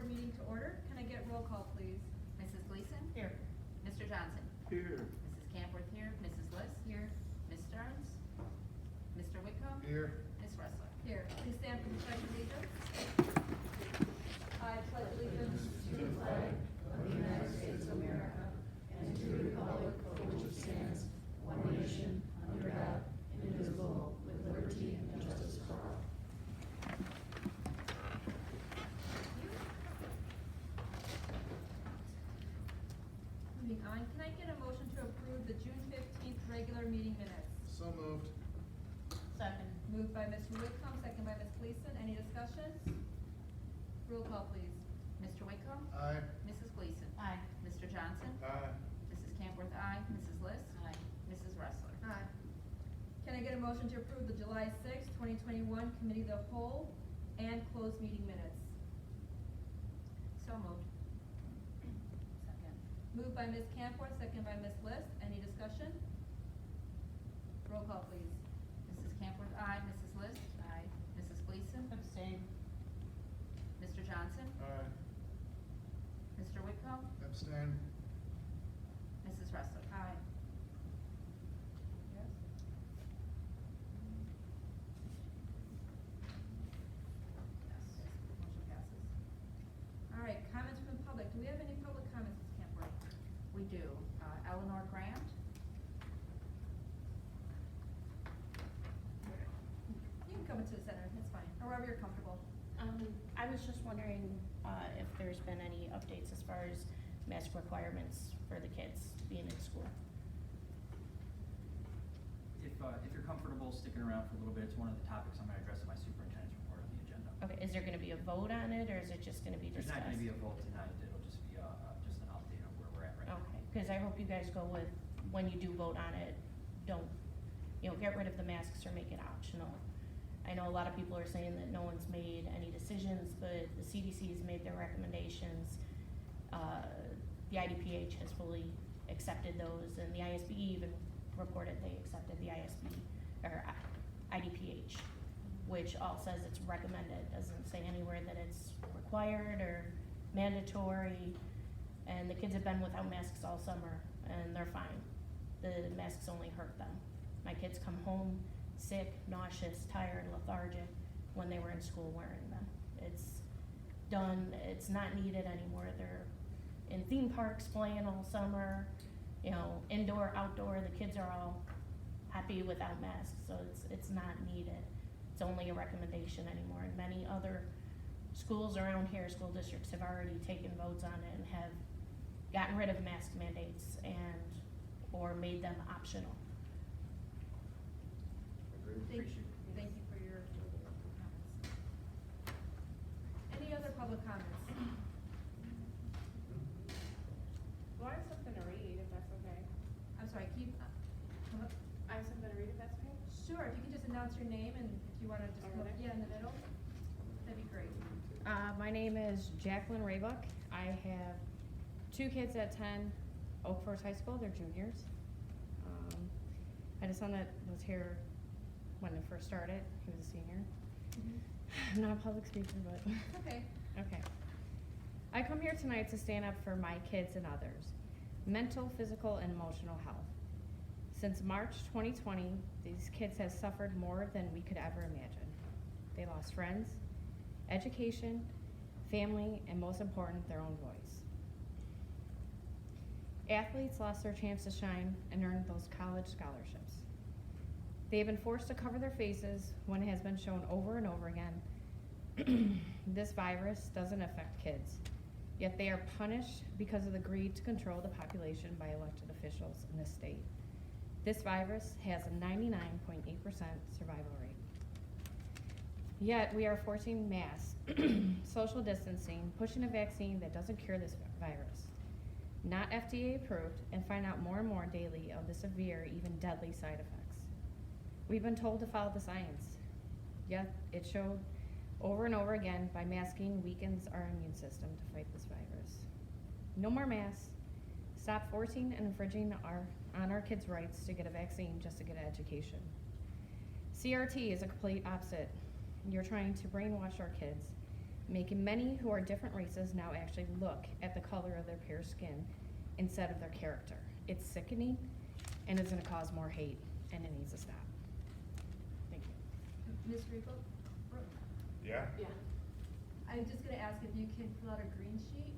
board meeting to order. Can I get roll call, please? Mrs. Gleason? Here. Mr. Johnson? Here. Mrs. Campworth here. Mrs. List? Here. Ms. Stearns? Mr. Whitcomb? Here. Ms. Wrestler? Here. Please stand for the pledge of allegiance. I pledge allegiance to the flag of the United States of America and to the republic for which it stands, one nation, under God, indivisible, with liberty and justice for all. Moving on, can I get a motion to approve the June 15th regular meeting minutes? So moved. Second. Moved by Mr. Whitcomb, second by Ms. Gleason. Any discussions? Roll call, please. Mr. Whitcomb? Aye. Mrs. Gleason? Aye. Mr. Johnson? Aye. Mrs. Campworth, aye. Mrs. List? Aye. Mrs. Wrestler? Aye. Can I get a motion to approve the July 6th, 2021 Committee of the Whole and closed meeting minutes? So moved. Second. Moved by Ms. Camworth, second by Ms. List. Any discussion? Roll call, please. Mrs. Campworth, aye. Mrs. List? Aye. Mrs. Gleason? Abstain. Mr. Johnson? Aye. Mr. Whitcomb? Abstain. Mrs. Wrestler? Aye. Yes? Yes. Motion passes. All right, comments from the public. Do we have any public comments, Ms. Camworth? We do. Eleanor Grant? You can come into the center, it's fine, or wherever you're comfortable. I was just wondering, if there's been any updates as far as mask requirements for the kids being in school. If you're comfortable sticking around for a little bit, it's one of the topics I'm gonna address in my superintendent's report on the agenda. Okay, is there gonna be a vote on it, or is it just gonna be There's discussed? not gonna be a vote tonight, it'll just be, just an update of where we're at right now. Okay, cause I hope you guys go with, when you do vote on it, don't, get rid of the masks or make it optional. I know a lot of people are saying that no one's made any decisions, but the CDC's made their recommendations. The IDPH has fully accepted those, and the ISB even reported they accepted the ISB, or IDPH, which all says it's recommended, doesn't say anywhere that it's required or mandatory. And the kids have been without masks all summer, and they're fine. The masks only hurt them. My kids come home sick, nauseous, tired, lethargic when they were in school wearing them. It's done, it's not needed anymore. They're in theme parks playing all summer, indoor, outdoor, the kids are all happy without masks, so it's not needed. It's only a recommendation anymore, and many other schools around here, school districts have already taken votes on it and have gotten rid of mask mandates or made them optional. Thank you for your comments. Any other public comments? Well, I have something to read, if that's okay. I'm sorry, come up. I have something to read, if that's okay. Sure, if you can just announce your name and if you wanna just Over come up, there? in the middle, that'd be great. My name is Jacqueline Raybuck. I have two kids that attend Oak Forest High School, they're juniors. I had a son that was here when it first started, he was a senior. I'm not a public speaker, but. Okay. Okay. I come here tonight to stand up for my kids and others, mental, physical, and emotional health. Since March 2020, these kids have suffered more than we could ever imagine. They lost friends, education, family, and most important, their own voice. Athletes lost their chance to shine and earn those college scholarships. They have been forced to cover their faces when it has been shown over and over again this virus doesn't affect kids, yet they are punished because of the greed to control the population by elected officials in this state. This virus has a 99.8% survival rate. Yet we are forcing masks, social distancing, pushing a vaccine that doesn't cure this virus, not FDA approved, and find out more and more daily of the severe, even deadly side effects. We've been told to follow the science, yet it showed over and over again by masking weakens our immune system to fight this virus. No more masks. Stop forcing and infringing on our kids' rights to get a vaccine just to get an education. CRT is a complete opposite. You're trying to brainwash our kids making many who are different races now actually look at the color of their peer's skin instead of their character. It's sickening, and it's gonna cause more hate, and it needs to stop. Thank you. Ms. Rico? Yeah? Yeah. I'm just gonna ask if you can fill out a green sheet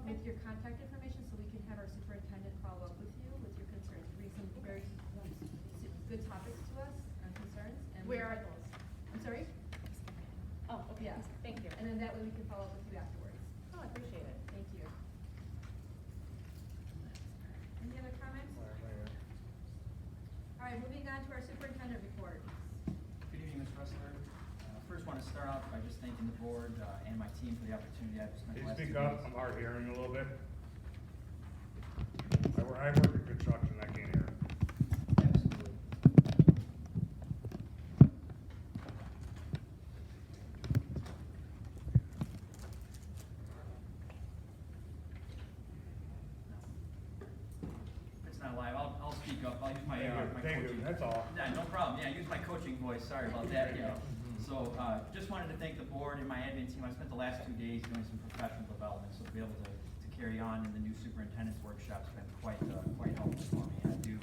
with your contact information so we can have our superintendent follow up with you with your concerns. Read some very good topics to us and concerns. And Where are those? I'm sorry? Oh, okay, Yeah. thank you. And then that way we can follow up with you afterwards. Oh, I appreciate it. Thank you. Any other comments? All right, moving on to our superintendent report. Good evening, Ms. Ressler. First want to start off by just thanking the board and my team for the opportunity I've spent Can the you last 2 speak days. up? I'm hard hearing a little bit. I work in construction, I can't hear. Absolutely. If it's not live, I'll speak up. I'll use my, my Thank coaching. you, that's all. Yeah, no problem. Yeah, use my coaching voice. Sorry about that. Yeah. So, just wanted to thank the board and my admin team. I spent the last 2 days doing some professional development, so to be able to carry on in the new superintendent's workshop's been quite helpful for me, and I do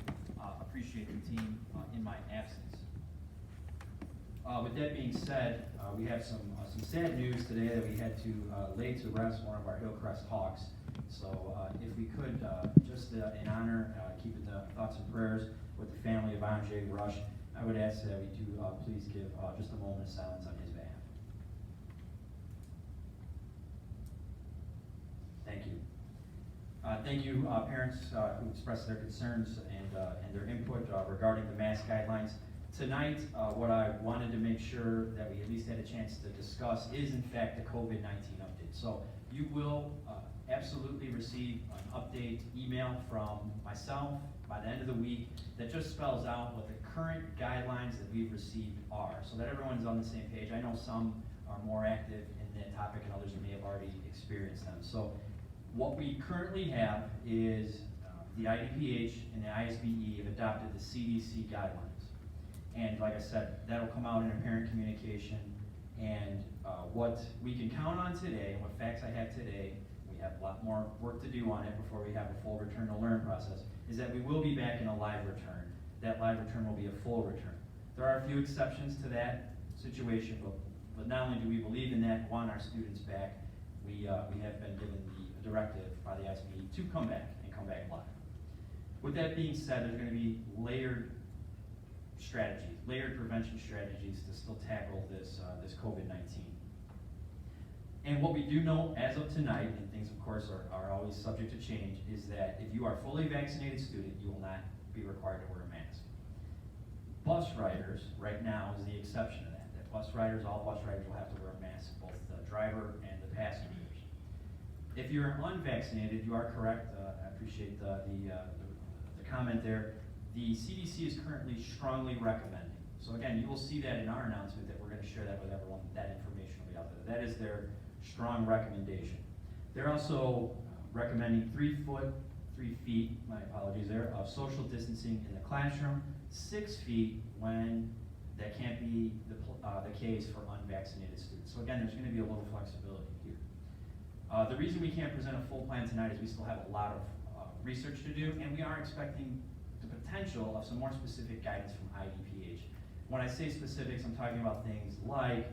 appreciate the team in my absence. With that being said, we have some sad news today that we had to lay to rest one of our Hillcrest Hawks. So if we could, just in honor, keeping the thoughts and prayers with the family of Andre Rush, I would ask that we do please give just a moment of silence on his behalf. Thank you. Thank you, parents who expressed their concerns and their input regarding the mask guidelines. Tonight, what I wanted to make sure that we at least had a chance to discuss is in fact the COVID-19 update. So you will absolutely receive an update email from myself by the end of the week that just spells out what the current guidelines that we've received are, so that everyone's on the same page. I know some are more active in that topic and others may have already experienced them. So what we currently have is the IDPH and the ISBE have adopted the CDC guidelines. And like I said, that'll come out in a parent communication. And what we can count on today, and what facts I have today, we have a lot more work to do on it before we have a full return to learn process, is that we will be back in a live return. That live return will be a full return. There are a few exceptions to that situation, but not only do we believe in that, want our students back, we have been given the directive by the ISBE to come back and come back live. With that being said, there's going to be layered strategies, layered prevention strategies to still tackle this COVID-19. And what we do know as of tonight, and things of course are always subject to change, is that if you are a fully vaccinated student, you will not be required to wear a mask. Bus riders, right now, is the exception to that. All bus riders will have to wear a mask, both the driver and the passengers. If you're unvaccinated, you are correct. I appreciate the comment there. The CDC is currently strongly recommending. So again, you will see that in our announcement that we're going to share that with everyone. That information will be out there. That is their strong recommendation. They're also recommending 3 feet, my apologies there, of social distancing in the classroom, 6 feet when that can't be the case for unvaccinated students. So again, there's going to be a little flexibility here. The reason we can't present a full plan tonight is we still have a lot of research to do, and we are expecting the potential of some more specific guidance from IDPH. When I say specifics, I'm talking about things like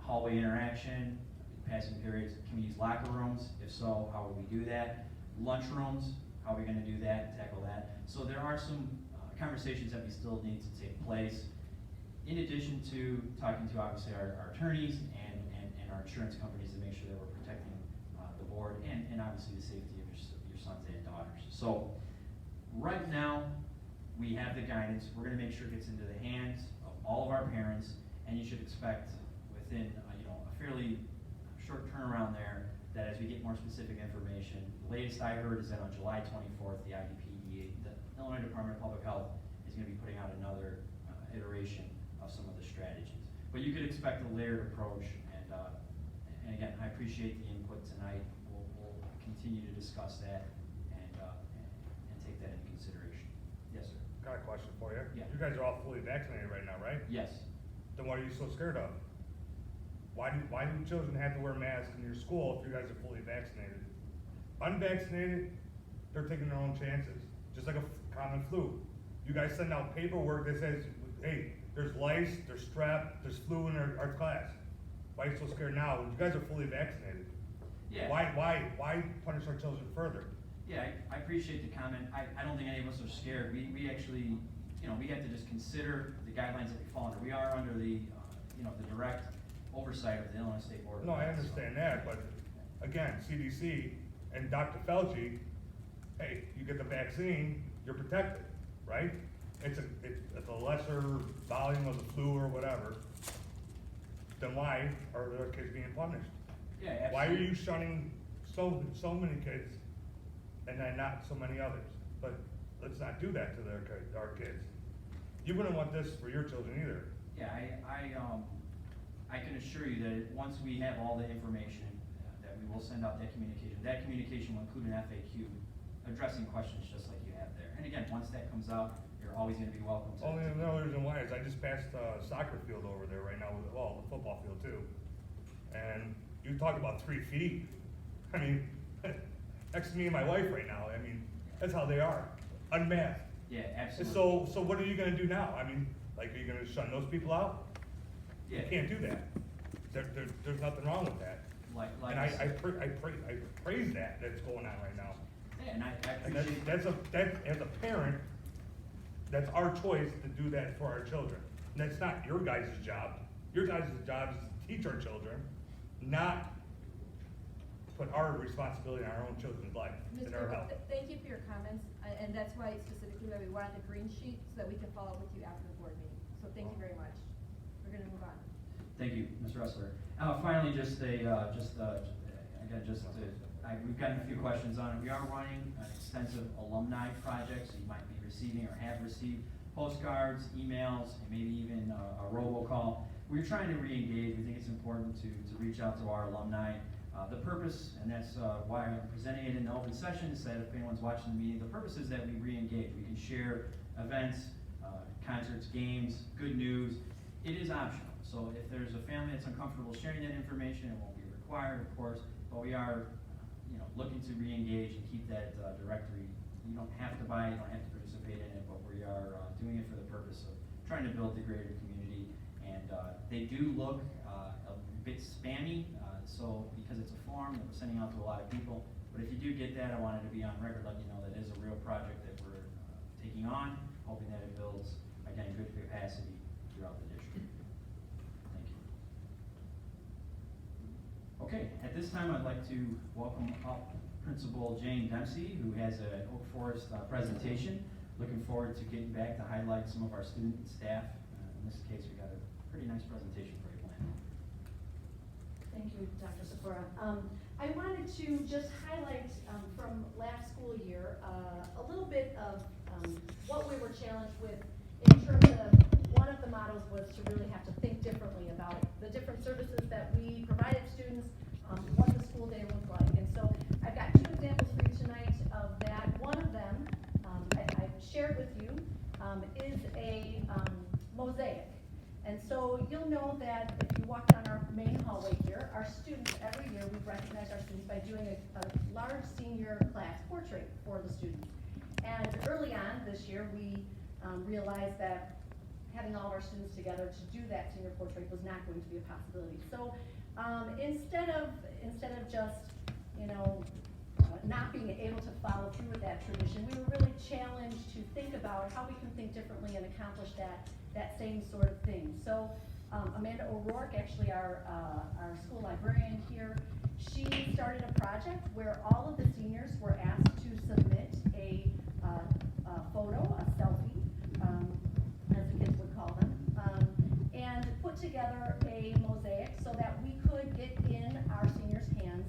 hallway interaction, passing periods. Can we use locker rooms? If so, how would we do that? Lunchrooms, how are we going to do that and tackle that? So there are some conversations that we still need to take place, in addition to talking to obviously our attorneys and our insurance companies to make sure that we're protecting the board and obviously the safety of your sons and daughters. So right now, we have the guidance. We're going to make sure it gets into the hands of all of our parents, and you should expect within a fairly short turnaround there that as we get more specific information. The latest I heard is that on July 24th, the IDPE, the Illinois Department of Public Health, is going to be putting out another iteration of some of the strategies. But you could expect a layered approach, and again, I appreciate the input tonight. We'll continue to discuss that and take that into consideration. Yes, sir. Got a question for you. Yeah. You guys are all fully vaccinated right now, right? Yes. Then what are you so scared of? Why do children have to wear masks in your school if you guys are fully vaccinated? Unvaccinated, they're taking their own chances, just like a common flu. You guys send out paperwork that says, hey, there's lice, there's strep, there's flu in our class. Why are you so scared now? You guys are fully vaccinated. Yeah. Why punish our children further? Yeah, I appreciate the comment. I don't think any of us are scared. We actually, we have to just consider the guidelines that we fall under. We are under the, the direct oversight of the Illinois State Board of No, I Health, so- understand that, but again, CDC and Dr. Fauci, hey, you get the vaccine, you're protected, right? It's a lesser volume of the flu or whatever. Then why are the kids being punished? Yeah, absolutely. Why are you shunning so many kids and then not so many others? But let's not do that to our kids. You wouldn't want this for your children either. Yeah, I can assure you that once we have all the information, that we will send out that communication. That communication will include an FAQ addressing questions just like you have there. And again, once that comes out, you're always gonna be welcome to. Only another reason why is I just passed a soccer field over there right now, the football field too. And you talk about 3 feet. I mean, next to me and my wife right now, I mean, that's how they are, unmasked. Yeah, And absolutely. so what are you gonna do now? I mean, like, are you gonna shun those people out? Yeah. You can't do that. There's nothing wrong with that. Like And I I said- praise that's going on right now. Yeah, and I And appreciate. that, as a parent, that's our choice to do that for our children. And that's not your guys' job. Your guys' job is to teach our children, not put our responsibility on our own children's life and their health. Thank you for your comments, and that's why specifically why we wanted the green sheet, so that we can follow up with you after the board meeting. So thank you very much. We're gonna move on. Thank you, Mr. Ressler. Finally, we've gotten a few questions on it. We are running an extensive alumni project, so you might be receiving or have received postcards, emails, and maybe even a robocall. We're trying to re-engage. We think it's important to reach out to our alumni. The purpose, and that's why I'm presenting it in the open session, is that if anyone's watching the meeting, the purpose is that we re-engage. We can share events, concerts, games, good news. It is optional. So if there's a family that's uncomfortable sharing that information, it won't be required, of course, but we are, looking to re-engage and keep that directory. You don't have to buy it, you don't have to participate in it, but we are doing it for the purpose of trying to build the greater community. And they do look a bit spammy, so because it's a form that we're sending out to a lot of people. But if you do get that, I wanted to be on record letting you know that it is a real project that we're taking on, hoping that it builds, again, good capacity throughout the district. Thank you. Okay, at this time, I'd like to welcome up Principal Jane Dempsey, who has an Oak Forest presentation. Looking forward to getting back to highlight some of our student and staff. In this case, we got a pretty nice presentation for you planned. Thank you, Dr. Sephora. I wanted to just highlight from last school year a little bit of what we were challenged with in terms of one of the models was to really have to think differently about the different services that we provided students, what the school day looked like. And so I've got 2 examples for you tonight of that. One of them I've shared with you is a mosaic. And so you'll know that if you walk down our main hallway here, our students, every year we recognize our students by doing a large senior class portrait for the students. And early on this year, we realized that having all of our students together to do that senior portrait was not going to be a possibility. So instead of just, not being able to follow through with that tradition, we were really challenged to think about how we can think differently and accomplish that same sort of thing. So Amanda O'Rourke, actually our school librarian here, she started a project where all of the seniors were asked to submit a photo, a selfie, as the kids would call them, and put together a mosaic so that we could get in our seniors' hands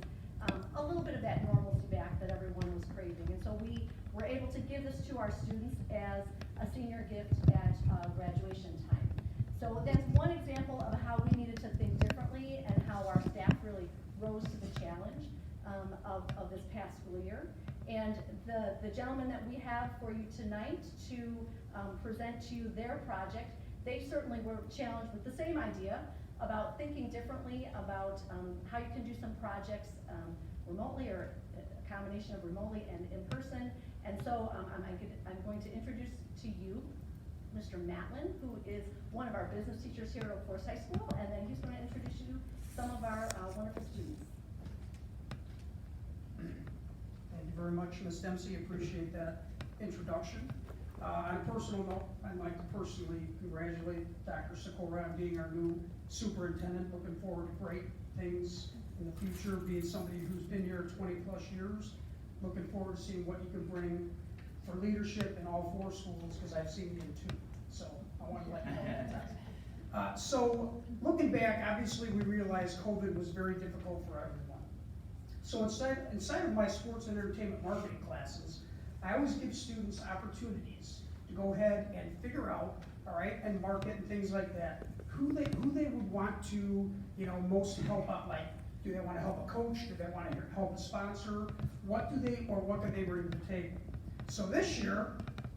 a little bit of that normalcy back that everyone was craving. And so we were able to give this to our students as a senior gift at graduation time. So that's one example of how we needed to think differently and how our staff really rose to the challenge of this past school year. And the gentlemen that we have for you tonight to present to you their project, they certainly were challenged with the same idea about thinking differently about how you can do some projects remotely or a combination of remotely and in person. And so I'm going to introduce to you Mr. Matlin, who is one of our business teachers here at Oak Forest High School, and then he's going to introduce you to some of our wonderful students. Thank you very much, Ms. Dempsey. Appreciate that introduction. On a personal note, I'd like to personally congratulate Dr. Sikora on being our new superintendent. Looking forward to great things in the future, being somebody who's been here 20+ years. Looking forward to seeing what you can bring for leadership in all 4 schools, because I've seen you in 2. So I want to let you know that. So looking back, obviously we realized COVID was very difficult for everyone. So inside of my sports and entertainment marketing classes, I always give students opportunities to go ahead and figure out, all right, and market and things like that, who they would want to, most help out. Like, do they want to help a coach? Do they want to help a sponsor? What could they bring to the table? So this year,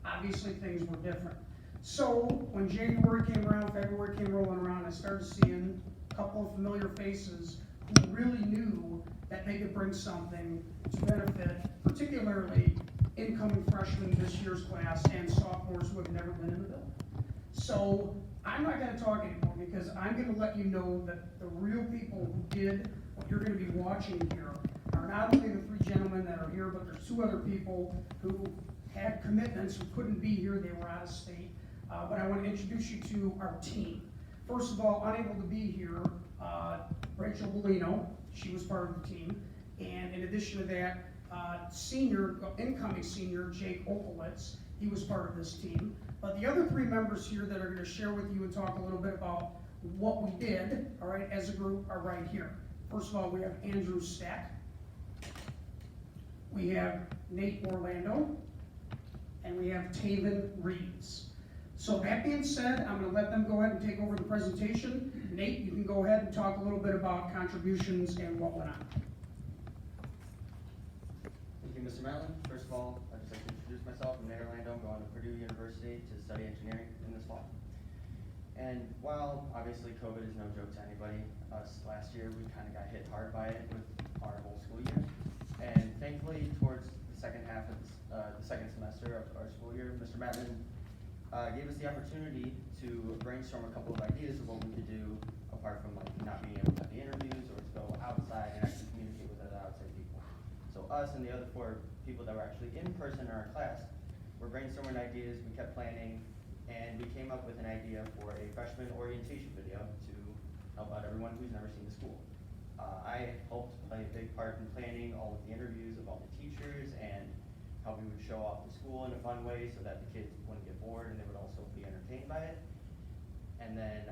obviously things were different. So when January came around, February came rolling around, I started seeing a couple of familiar faces who really knew that they could bring something to benefit, particularly incoming freshmen this year's class and sophomores who have never been in the building. So I'm not going to talk anymore, because I'm going to let you know that the real people who did what you're going to be watching here are not only the 3 gentlemen that are here, but there's 2 other people who had commitments who couldn't be here. They were out of state. But I want to introduce you to our team. First of all, unable to be here, Rachel Bellino. She was part of the team. And in addition to that, incoming senior, Jake Opelitz, he was part of this team. But the other 3 members here that are going to share with you and talk a little bit about what we did, all right, as a group, are right here. First of all, we have Andrew Stack. We have Nate Orlando. And we have Taven Reeves. So that being said, I'm going to let them go ahead and take over the presentation. Nate, you can go ahead and talk a little bit about contributions and what went on. Thank you, Mr. Matlin. First of all, I'd just like to introduce myself. I'm Nate Orlando. I'm going to Purdue University to study engineering in this fall. And while obviously COVID is no joke to anybody, us last year we kind of got hit hard by it with our whole school year. And thankfully, towards the second half of the second semester of our school year, Mr. Matlin gave us the opportunity to brainstorm a couple of ideas of what we could do apart from like not being able to have the interviews or to go outside and actually communicate with other outside people. So us and the other 4 people that were actually in person in our class were brainstorming ideas. We kept planning, and we came up with an idea for a freshman orientation video to help out everyone who's never seen the school. I helped play a big part in planning all of the interviews of all the teachers and how we would show off the school in a fun way so that the kids wouldn't get bored and they would also be entertained by it. And then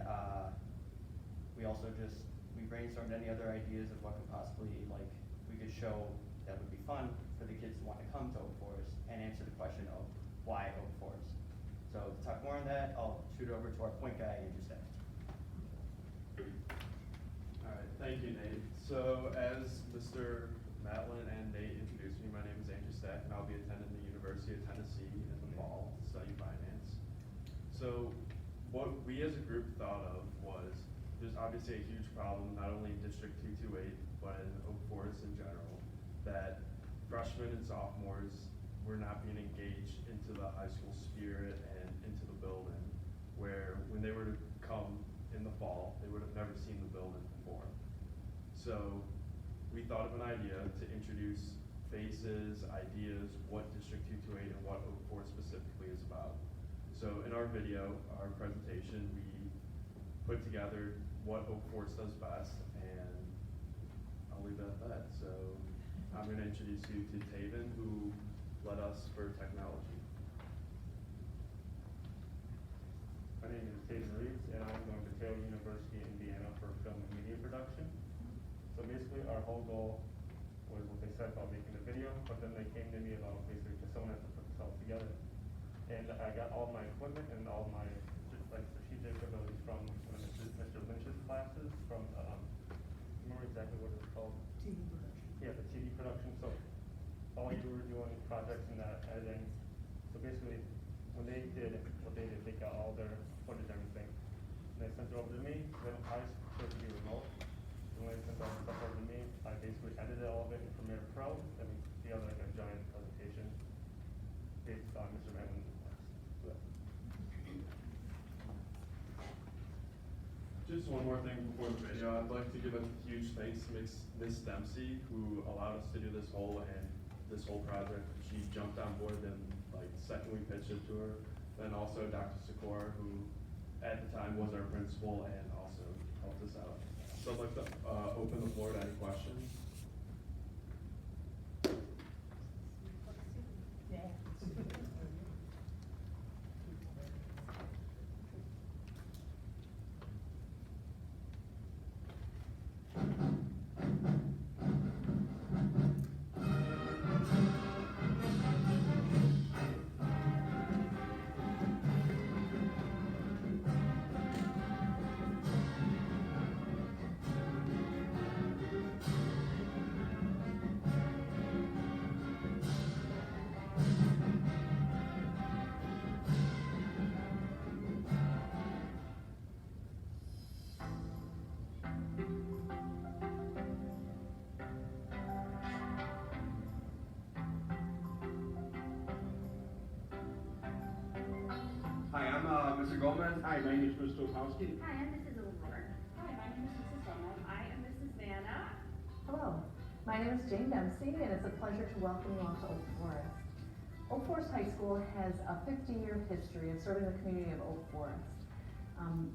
we brainstormed any other ideas of what could possibly, like, we could show that would be fun for the kids to want to come to Oak Forest and answer the question of why Oak Forest. So to talk more on that, I'll shoot it over to our point guy, Andrew Stack. All right, thank you, Nate. So as Mr. Matlin and Nate introduced me, my name is Andrew Stack, and I'll be attending the University of Tennessee in the fall to study finance. So what we as a group thought of was there's obviously a huge problem, not only in District 228, but in Oak Forest in general, that freshmen and sophomores were not being engaged into the high school spirit and into the building, where when they were to come in the fall, they would have never seen the building before. So we thought of an idea to introduce faces, ideas, what District 228 and what Oak Forest specifically is about. So in our video, our presentation, we put together what Oak Forest does best, and I'll leave it at that. So I'm going to introduce you to Taven, who led us for technology. My name is Taven Reeves, and I'm going to Taylor University in Indiana for film and media production. So basically, our whole goal was what they said about making the video, but then they came to me about basically just someone has to put this all together. And I got all my equipment and all my strategic abilities from one of Mr. Lynch's classes from, I remember exactly what it was called. TV production. Yeah, the TV production. So all you were doing projects and that editing. So basically, when they did what they did, they got all their footage, everything, and they sent it over to me. Then I for it to be remote. And when they sent all the stuff over to me, I basically edited all of it in Premiere Pro and put together like a giant presentation based on Mr. Madden's remarks. So, Just one more thing before the video. I'd like to give a huge thanks to Miss Dempsey, who allowed us to do this whole project. She jumped on board and like the second we pitched it to her. Then also Dr. Sikora, who at the time was our principal and also helped us out. So I'd like to open the floor to any questions. Hi, I'm Mr. Gomez. Hi, my name is Mr. Opowski. Hi, I'm Mrs. O'Rourke. Hi, my name is Mrs. Gomez. I am Mrs. Vanna. Hello, my name is Jane Dempsey, and it's a pleasure to welcome you all to Oak Forest. Oak Forest High School has a 50-year history of serving the community of Oak Forest.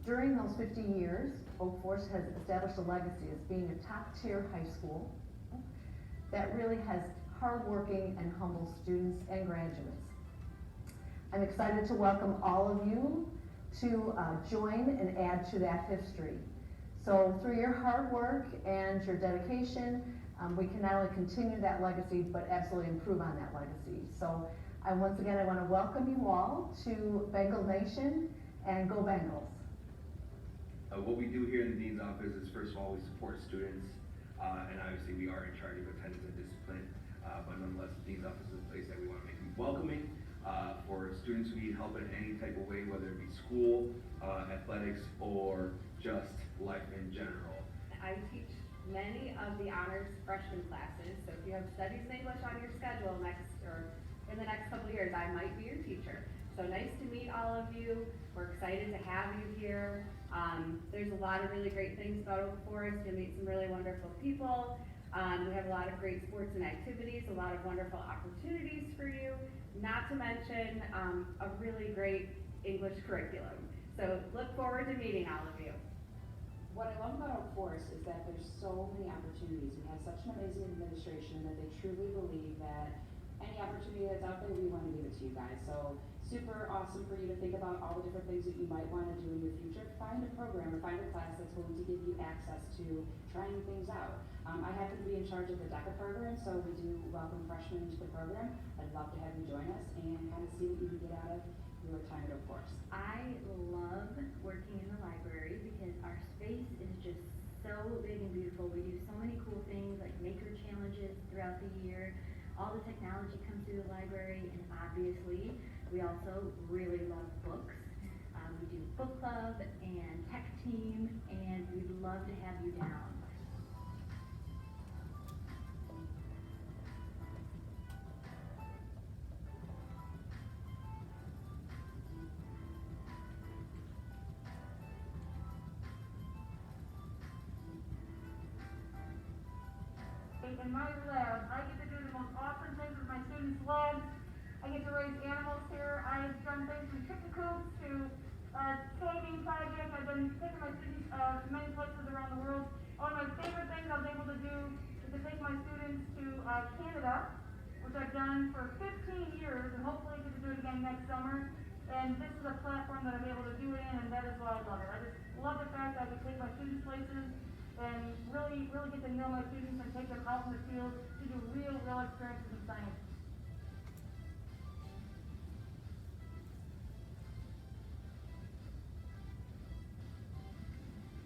During those 50 years, Oak Forest has established a legacy as being a top-tier high school that really has hardworking and humble students and graduates. I'm excited to welcome all of you to join and add to that history. So through your hard work and your dedication, we can not only continue that legacy, but absolutely improve on that legacy. So once again, I want to welcome you all to Bengal Nation and Go Bengals. What we do here in the Dean's Office is, first of all, we support students, and obviously we are in charge of attendance and discipline, but nonetheless, the Dean's Office is a place that we want to make welcoming for students who need help in any type of way, whether it be school, athletics, or just life in general. I teach many of the honors freshman classes, so if you have studies in English on your schedule in the next couple of years, I might be your teacher. So nice to meet all of you. We're excited to have you here. There's a lot of really great things about Oak Forest. You'll meet some really wonderful people. We have a lot of great sports and activities, a lot of wonderful opportunities for you, not to mention a really great English curriculum. So look forward to meeting all of you. What I love about Oak Forest is that there's so many opportunities. We have such an amazing administration that they truly believe that any opportunity that's out there, we want to give it to you guys. So super awesome for you to think about all the different things that you might want to do in your future. Find a program or find a class that's willing to give you access to trying things out. I happen to be in charge of the DECA program, so we do welcome freshmen into the program. I'd love to have you join us and kind of see what you can get out of your time at Oak Forest. I love working in the library because our space is just so big and beautiful. We do so many cool things like maker challenges throughout the year. All the technology comes through the library, and obviously we also really love books. We do book club and tech team, and we'd love to have you down. In my lab, I get to do the most awesome things with my students' labs. I get to raise animals here. I have done things from chicken coops to caving projects. I've been taking my students to many places around the world. One of my favorite things I was able to do is to take my students to Canada, which I've done for 15 years, and hopefully get to do it again next summer. And this is a platform that I'm able to do it in, and that is why I love it. I just love the fact that I can take my students places and really get to know my students and take them out in the field to do real experiences in science.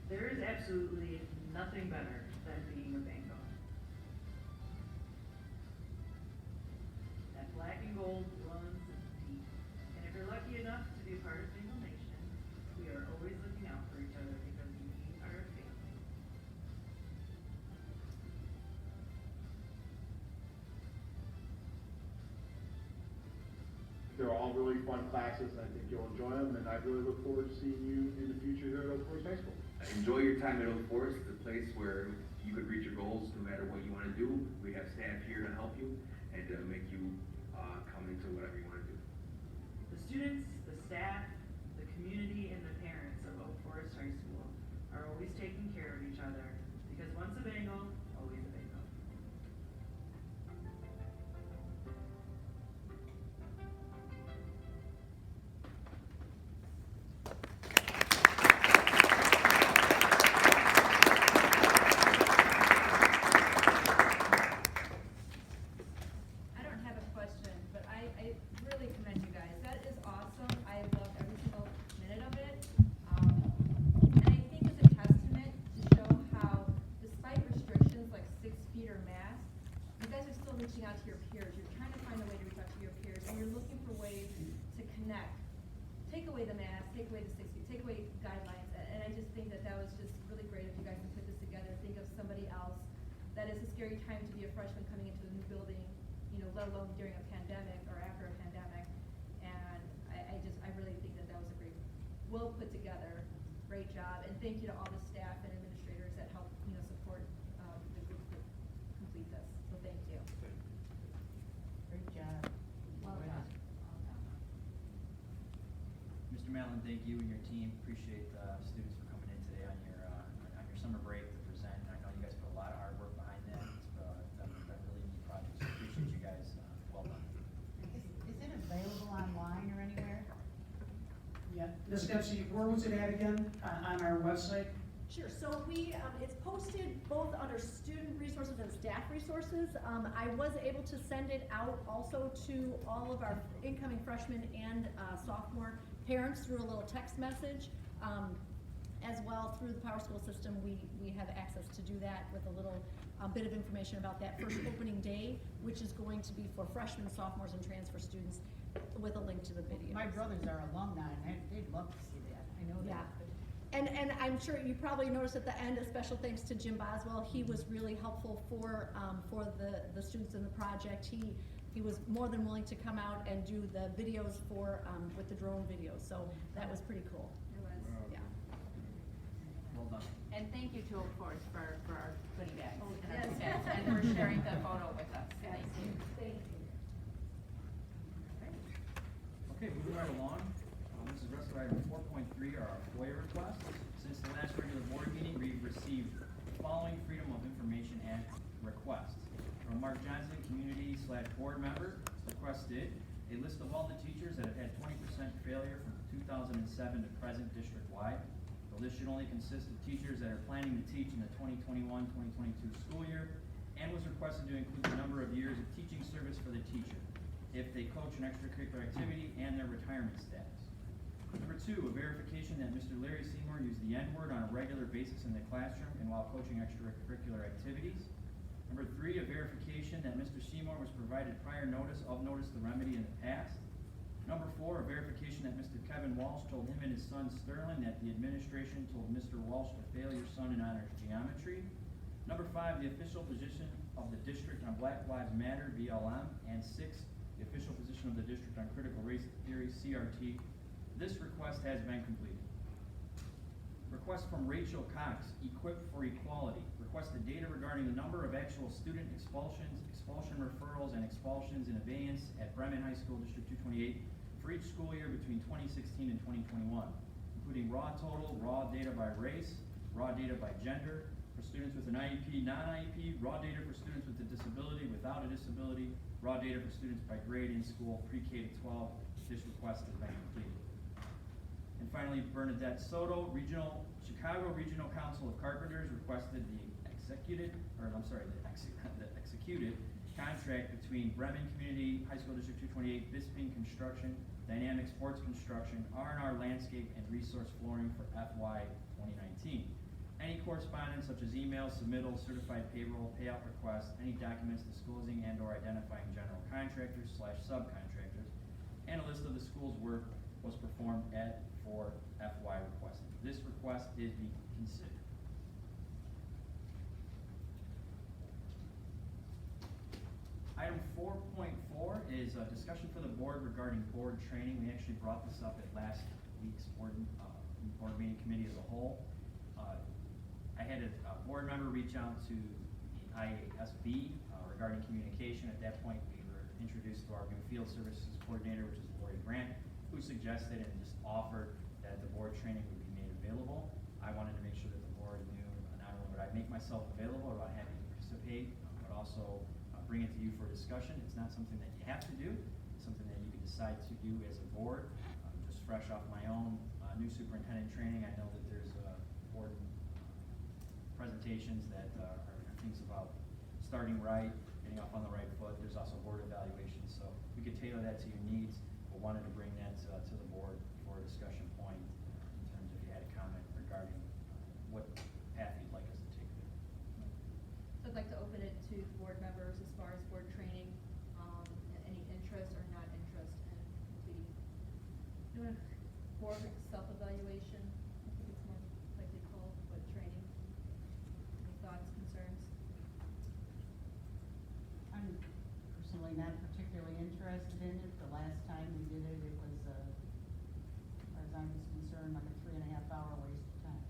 There is absolutely nothing better than being a Bengal. That black and gold runs deep. And if you're lucky enough to be a part of Bengal Nation, we are always looking out for each other because we are a family. they're all really fun classes, and I think you'll enjoy them, and I really look forward to seeing you in the future here at Oak Forest High School. Enjoy your time at Oak Forest, the place where you could reach your goals no matter what you want to do. We have staff here to help you and to make you come into whatever you want to do. The students, the staff, the community, and the parents of Oak Forest High School are always taking care of each other, because once a Bengal, always a Bengal. I don't have a question, but I really commend you guys. That is awesome. I loved every single minute of it. And I think it's a testament to show how, despite restrictions like 6 feet or masks, you guys are still reaching out to your peers. You're trying to find a way to reach out to your peers, and you're looking for ways to connect. Take away the mask, take away the 6 feet, take away guidelines. And I just think that that was just really great of you guys to put this together. Think of somebody else. That is a scary time to be a freshman coming into a new building, you know, let alone during a pandemic or after a pandemic. And I really think that that was a great, well put together, great job. And thank you to all the staff and administrators that helped, you know, support the group to complete this. So thank you. Great job. Well done. Mr. Mallon, thank you and your team. Appreciate students for coming in today on your summer break to present. I know you guys put a lot of hard work behind that. It's been really neat project. So appreciate you guys. Well done. Is it available online or anywhere? Yeah, Ms. Dempsey, where was it at again, on our website? Sure, so it's posted both under student resources and staff resources. I was able to send it out also to all of our incoming freshmen and sophomore parents through a little text message. As well, through the Power School system, we have access to do that with a little bit of information about that first opening day, which is going to be for freshmen, sophomores, and transfer students, with a link to the video. My brothers are alumni, and they'd love to see that. I know Yeah. that. And I'm sure you probably noticed at the end, a special thanks to Jim Boswell. He was really helpful for the students in the project. He was more than willing to come out and do the videos for with the drone videos. So that was pretty cool. It was. Yeah. Well done. And thank you to Oak Forest for our goodie bags Oh, and our yes. tickets, and for sharing the photo with us. Thank you. Thank you. Okay, moving right along. This is rest of item 4.3 are our FOIA requests. Since the last regular board meeting, we've received the following Freedom of Information Act requests. From Mark Johnson, community/board member, requested a list of all the teachers that have had 20% failure from 2007 to present district-wide. The list should only consist of teachers that are planning to teach in the 2021-2022 school year, and was requested to include the number of years of teaching service for the teacher, if they coach an extracurricular activity, and their retirement status. Number 2, a verification that Mr. Larry Seymour used the N-word on a regular basis in the classroom and while coaching extracurricular activities. Number 3, a verification that Mr. Seymour was provided prior notice to remedy in the past. Number 4, a verification that Mr. Kevin Walsh told him and his son Sterling that the administration told Mr. Walsh to fail your son in honors geometry. Number 5, the official position of the district on Black Lives Matter, BLM. And 6, the official position of the district on critical race theory, CRT. This request has been completed. Request from Rachel Cox, Equipped for Equality. Requested data regarding the number of actual student expulsions, expulsion referrals, and expulsions in abeyance at Bremen High School District 228 for each school year between 2016 and 2021, including raw total, raw data by race, raw data by gender, for students with an IEP, non-IEP, raw data for students with a disability, without a disability, raw data for students by grade in school, pre-K to 12. This request has been completed. And finally, Bernadette Soto, Chicago Regional Council of Carpenters, requested the executed contract between Bremen Community High School District 228, Bisping Construction, Dynamic Sports Construction, R&R Landscape, and Resource Flooring for FY 2019. Any correspondence such as emails, submittals, certified payroll, payout requests, any documents disclosing and or identifying general contractors/subcontractors, and a list of the school's work was performed at for FY requested. This request is being considered. Item 4.4 is a discussion for the board regarding board training. We actually brought this up at last week's board meeting committee as a whole. I had a board member reach out to the IASB regarding communication. At that point, we were introduced to our new field services coordinator, which is Lori Grant, who suggested and just offered that the board training would be made available. I wanted to make sure that the board knew not only would I make myself available or I'm happy to participate, but also bring it to you for discussion. It's not something that you have to do. It's something that you can decide to do as a board. Just fresh off my own new superintendent training, I know that there's board presentations that are things about starting right, getting off on the right foot. There's also board evaluations, so we could tailor that to your needs, but wanted to bring that to the board for a discussion point in terms of you had a comment regarding what path you'd like us to take there. So I'd like to open it to board members as far as board training, any interest or not interest in completing. Doing a board self-evaluation, I think it's more likely called, but training. Any thoughts, concerns? I'm personally not particularly interested in it. The last time we did it, it was, as far as I was concerned, like a 3.5-hour waste of time.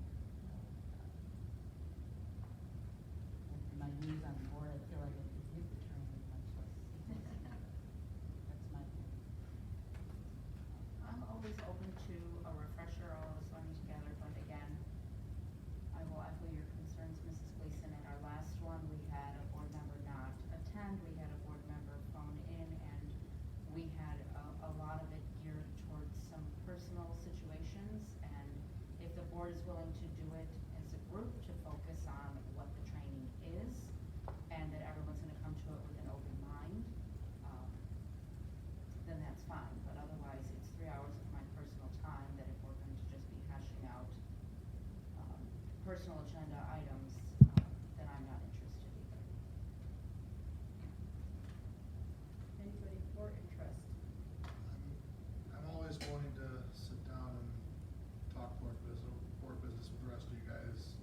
After my years on the board, I feel like I could give the training much less. That's my opinion. I'm always open to a refresher, all of us learning together, but again, I will echo your concerns, Mrs. Gleason. At our last one, we had a board member not attend, we had a board member phone in, and we had a lot of it geared towards some personal situations, and if the board is willing to do it as a group to focus on what the training is, and that everyone's gonna come to it with an open mind, then that's fine, but otherwise, it's 3 hours of my personal time that if we're going to just be hashing out, personal agenda items, then I'm not interested either. Anybody for interest? I'm always willing to sit down and talk board business with the rest of you guys,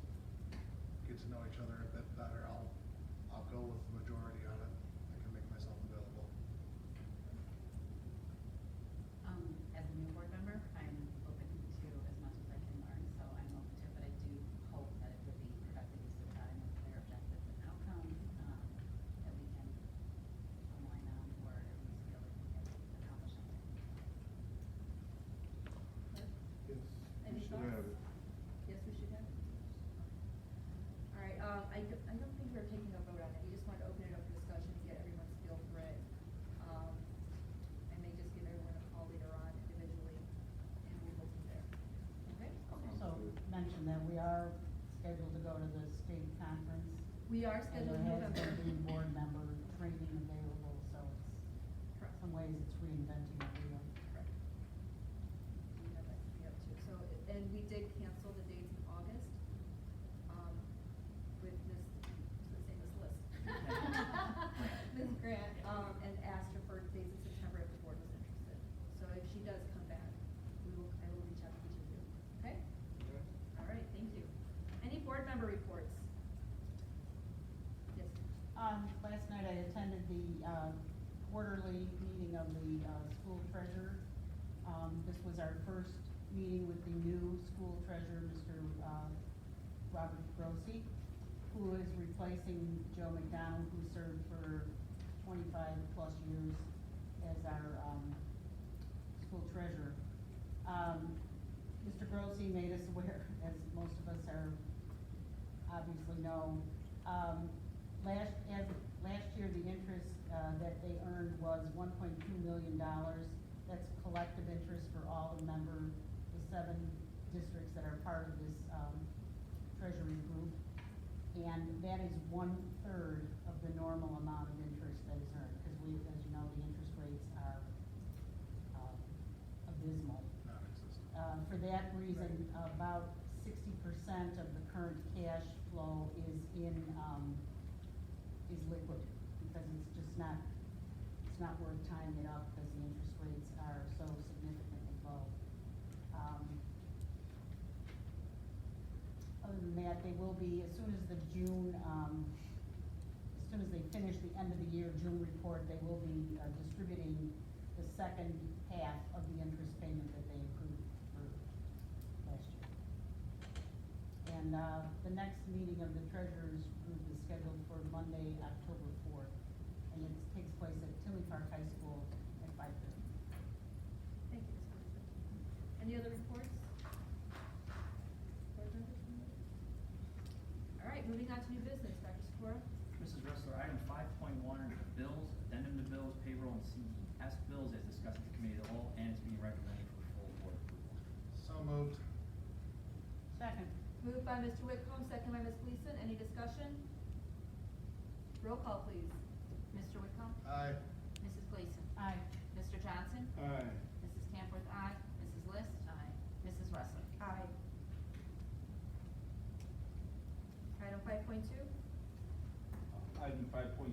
get to know each other a bit better. I'll go with the majority on it. I can make myself available. As a new board member, I'm open to as much as I can learn, so I'm open to it, but I do hope that it would be productive use of time with clear objectives and outcomes, that we can align on, or at least feel that we can accomplish something. Yes, Any we should thoughts? have it. Yes, we should have. All right, I don't think we're taking a vote on it. We just wanted to open it up for discussion to get everyone's feel for it. I may just give everyone a call later on individually, and we'll go from there. Okay? Also mention that we are scheduled to go to the state conference. We are scheduled in And there November. has been board member training available, so it's, Correct. some ways it's reinventing the wheel. Correct. We have that coming up too. So, and we did cancel the dates in August, with Ms., let's say Ms. List. Ms. Grant, and asked her for dates in September if the board was interested. So if she does come back, I will reach out to each of you, okay? All right, thank you. Any board member reports? Yes. Last night I attended the, quarterly meeting of the, school treasurer. This was our first meeting with the new school treasurer, Mr. Robert Grossi, who is replacing Joe McDonald, who served for 25+ years as our, school treasurer. Mr. Grossi made us aware, as most of us are obviously know, last year, the interest, that they earned was $1.2 million. That's collective interest for all the 7 districts that are part of this, treasury group. And that is 1/3 of the normal amount of interest that is earned, because we, as you know, the interest rates are, abysmal. Non-existent. For that reason, about 60% of the current cash flow is liquid, because it's just not, it's not worth tying it up, because the interest rates are so significantly low. Other than that, they will be, as soon as the June, as soon as they finish the end of the year June report, they will be distributing the second half of the interest payment that they approved for last year. And the next meeting of the treasurer's group is scheduled for Monday, October 4th, and it takes place at Tinley Park High School at 5:30. Thank you, Ms. Gleason. Any other reports? Board members? All right, moving on to new business, Dr. Sikora. Mrs. Ressler, item 5.1 are the bills, addendum to bills, payroll, and CES bills as discussed at the committee of the whole, and it's being recommended for full board approval. So moved. Second. Moved by Mr. Whitcomb, second by Ms. Gleason. Any discussion? Roll call, please. Mr. Whitcomb? Aye. Mrs. Gleason? Aye. Mr. Johnson? Aye. Mrs. Camworth, aye. Mrs. List? Aye. Mrs. Wrestler? Aye. Item 5.2. Item 5.2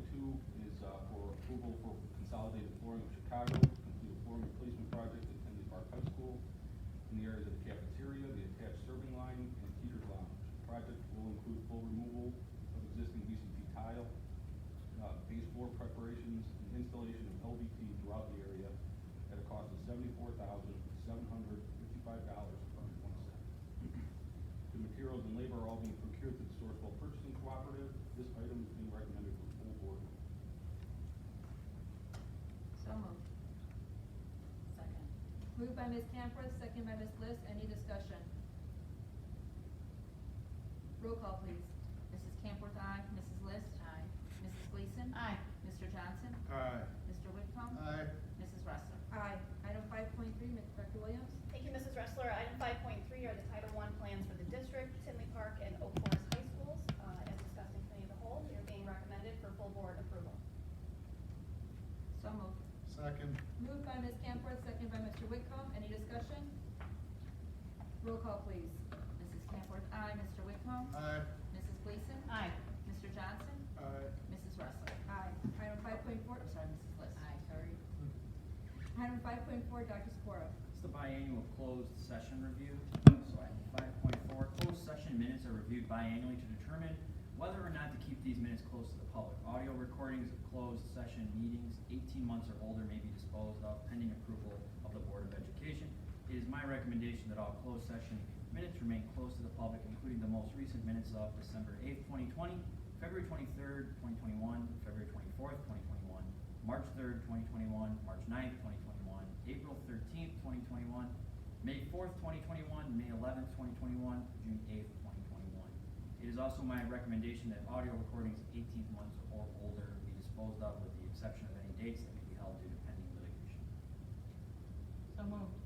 is for approval for consolidated flooring of Chicago, complete a flooring replacement project at Tinley Park High School in the areas of the cafeteria, the attached serving line, and heater lounge. The project will include full removal of existing VCP tile, base floor preparations, and installation of LVT throughout the area at a cost of $74,755.01. The materials and labor are all being procured through the Sourcewell Purchasing Cooperative. This item is being recommended for full board. So moved. Second. Moved by Ms. Camworth, second by Ms. List. Any discussion? Roll call, please. Mrs. Camworth, aye. Mrs. List? Aye. Mrs. Gleason? Aye. Mr. Johnson? Aye. Mr. Whitcomb? Aye. Mrs. Wrestler? Aye. Item 5.3, Dr. Williams. Thank you, Mrs. Ressler. Item 5.3 are the Title I plans for the district, Tinley Park, and Oak Forest High Schools. As discussed in committee of the whole, they are being recommended for full board approval. So moved. Second. Moved by Ms. Camworth, second by Mr. Whitcomb. Any discussion? Roll call, please. Mrs. Camworth, aye. Mr. Whitcomb? Aye. Mrs. Gleason? Aye. Mr. Johnson? Aye. Mrs. Wrestler? Aye. Item 5.4, Sorry, Mrs. List? Aye, sorry. item 5.4, Dr. Sikora. It's the biannual closed session review. So item 5.4, closed session minutes are reviewed biannually to determine whether or not to keep these minutes close to the public. Audio recordings of closed session meetings 18 months or older may be disposed of pending approval of the Board of Education. It is my recommendation that all closed session minutes remain closed to the public, including the most recent minutes of December 8th, 2020, February 23rd, 2021, February 24th, 2021, March 3rd, 2021, March 9th, 2021, April 13th, 2021, May 4th, 2021, May 11th, 2021, June 8th, 2021. It is also my recommendation that audio recordings 18 months or older be disposed of with the exception of any dates that may be held due to pending litigation. So moved.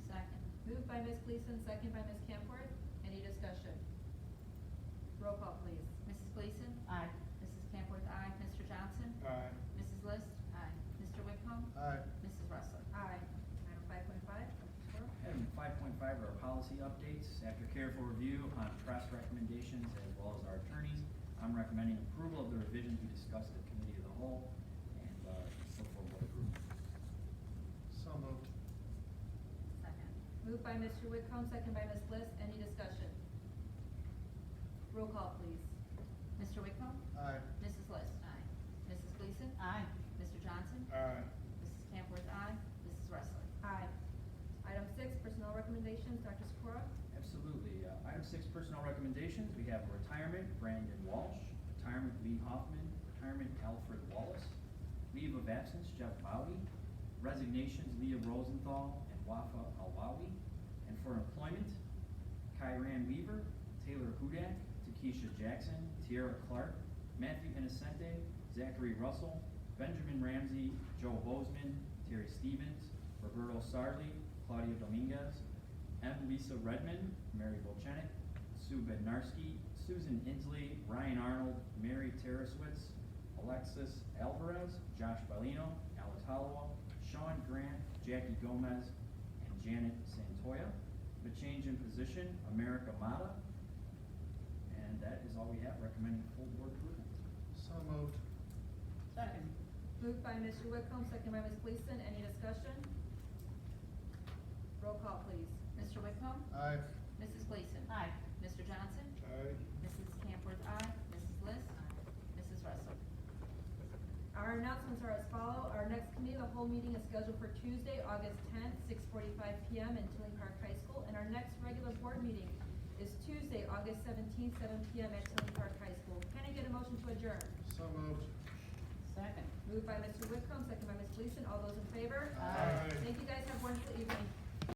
Second. Moved by Ms. Gleason, second by Ms. Camworth. Any discussion? Roll call, please. Mrs. Gleason? Aye. Mrs. Camworth, aye. Mr. Johnson? Aye. Mrs. List? Aye. Mr. Whitcomb? Aye. Mrs. Wrestler? Aye. Item 5.5, Dr. Sikora. Item 5.5 are our policy updates. After careful review upon press recommendations as well as our attorneys, I'm recommending approval of the revisions we discussed at committee of the whole and look for board approval. So moved. Second. Moved by Mr. Whitcomb, second by Ms. List. Any discussion? Roll call, please. Mr. Whitcomb? Aye. Mrs. List? Aye. Mrs. Gleason? Aye. Mr. Johnson? Aye. Mrs. Camworth, aye. Mrs. Wrestler? Aye. Item 6, personnel recommendations. Dr. Sikora. Absolutely. Item 6, personnel recommendations. We have retirement, Brandon Walsh. Retirement, Lee Hoffman. Retirement, Alfred Wallace. Leave of absence, Jeff Bowie. Resignations, Leah Rosenthal and Wafa Alwawi. And for employment, Kyran Weaver, Taylor Hudak, Takesha Jackson, Tierra Clark, Matthew Innocente, Zachary Russell, Benjamin Ramsey, Joe Bozeman, Terry Stevens, Roberto Sarli, Claudia Dominguez, M. Lisa Redmond, Mary Volchenik, Sue Bednarski, Susan Inslee, Ryan Arnold, Mary Teraswitz, Alexis Alvarez, Josh Bellino, Alex Hollowell, Sean Grant, Jackie Gomez, and Janet Santoya. The change in position, America Mata. And that is all we have, recommending full board approval. So moved. Second. Moved by Mr. Whitcomb, second by Ms. Gleason. Any discussion? Roll call, please. Mr. Whitcomb? Aye. Mrs. Gleason? Aye. Mr. Johnson? Aye. Mrs. Camworth, aye. Mrs. List? Aye. Mrs. Wrestler? Our announcements are as follow. Our next committee of the whole meeting is scheduled for Tuesday, August 10th, 6:45 PM in Tilling Park High School. And our next regular board meeting is Tuesday, August 17th, 7 PM at Tilling Park High School. Can I get a motion to adjourn? So moved. Second. Moved by Mr. Whitcomb, second by Ms. Gleason. All those in favor? Aye. Thank you guys. Have a wonderful evening.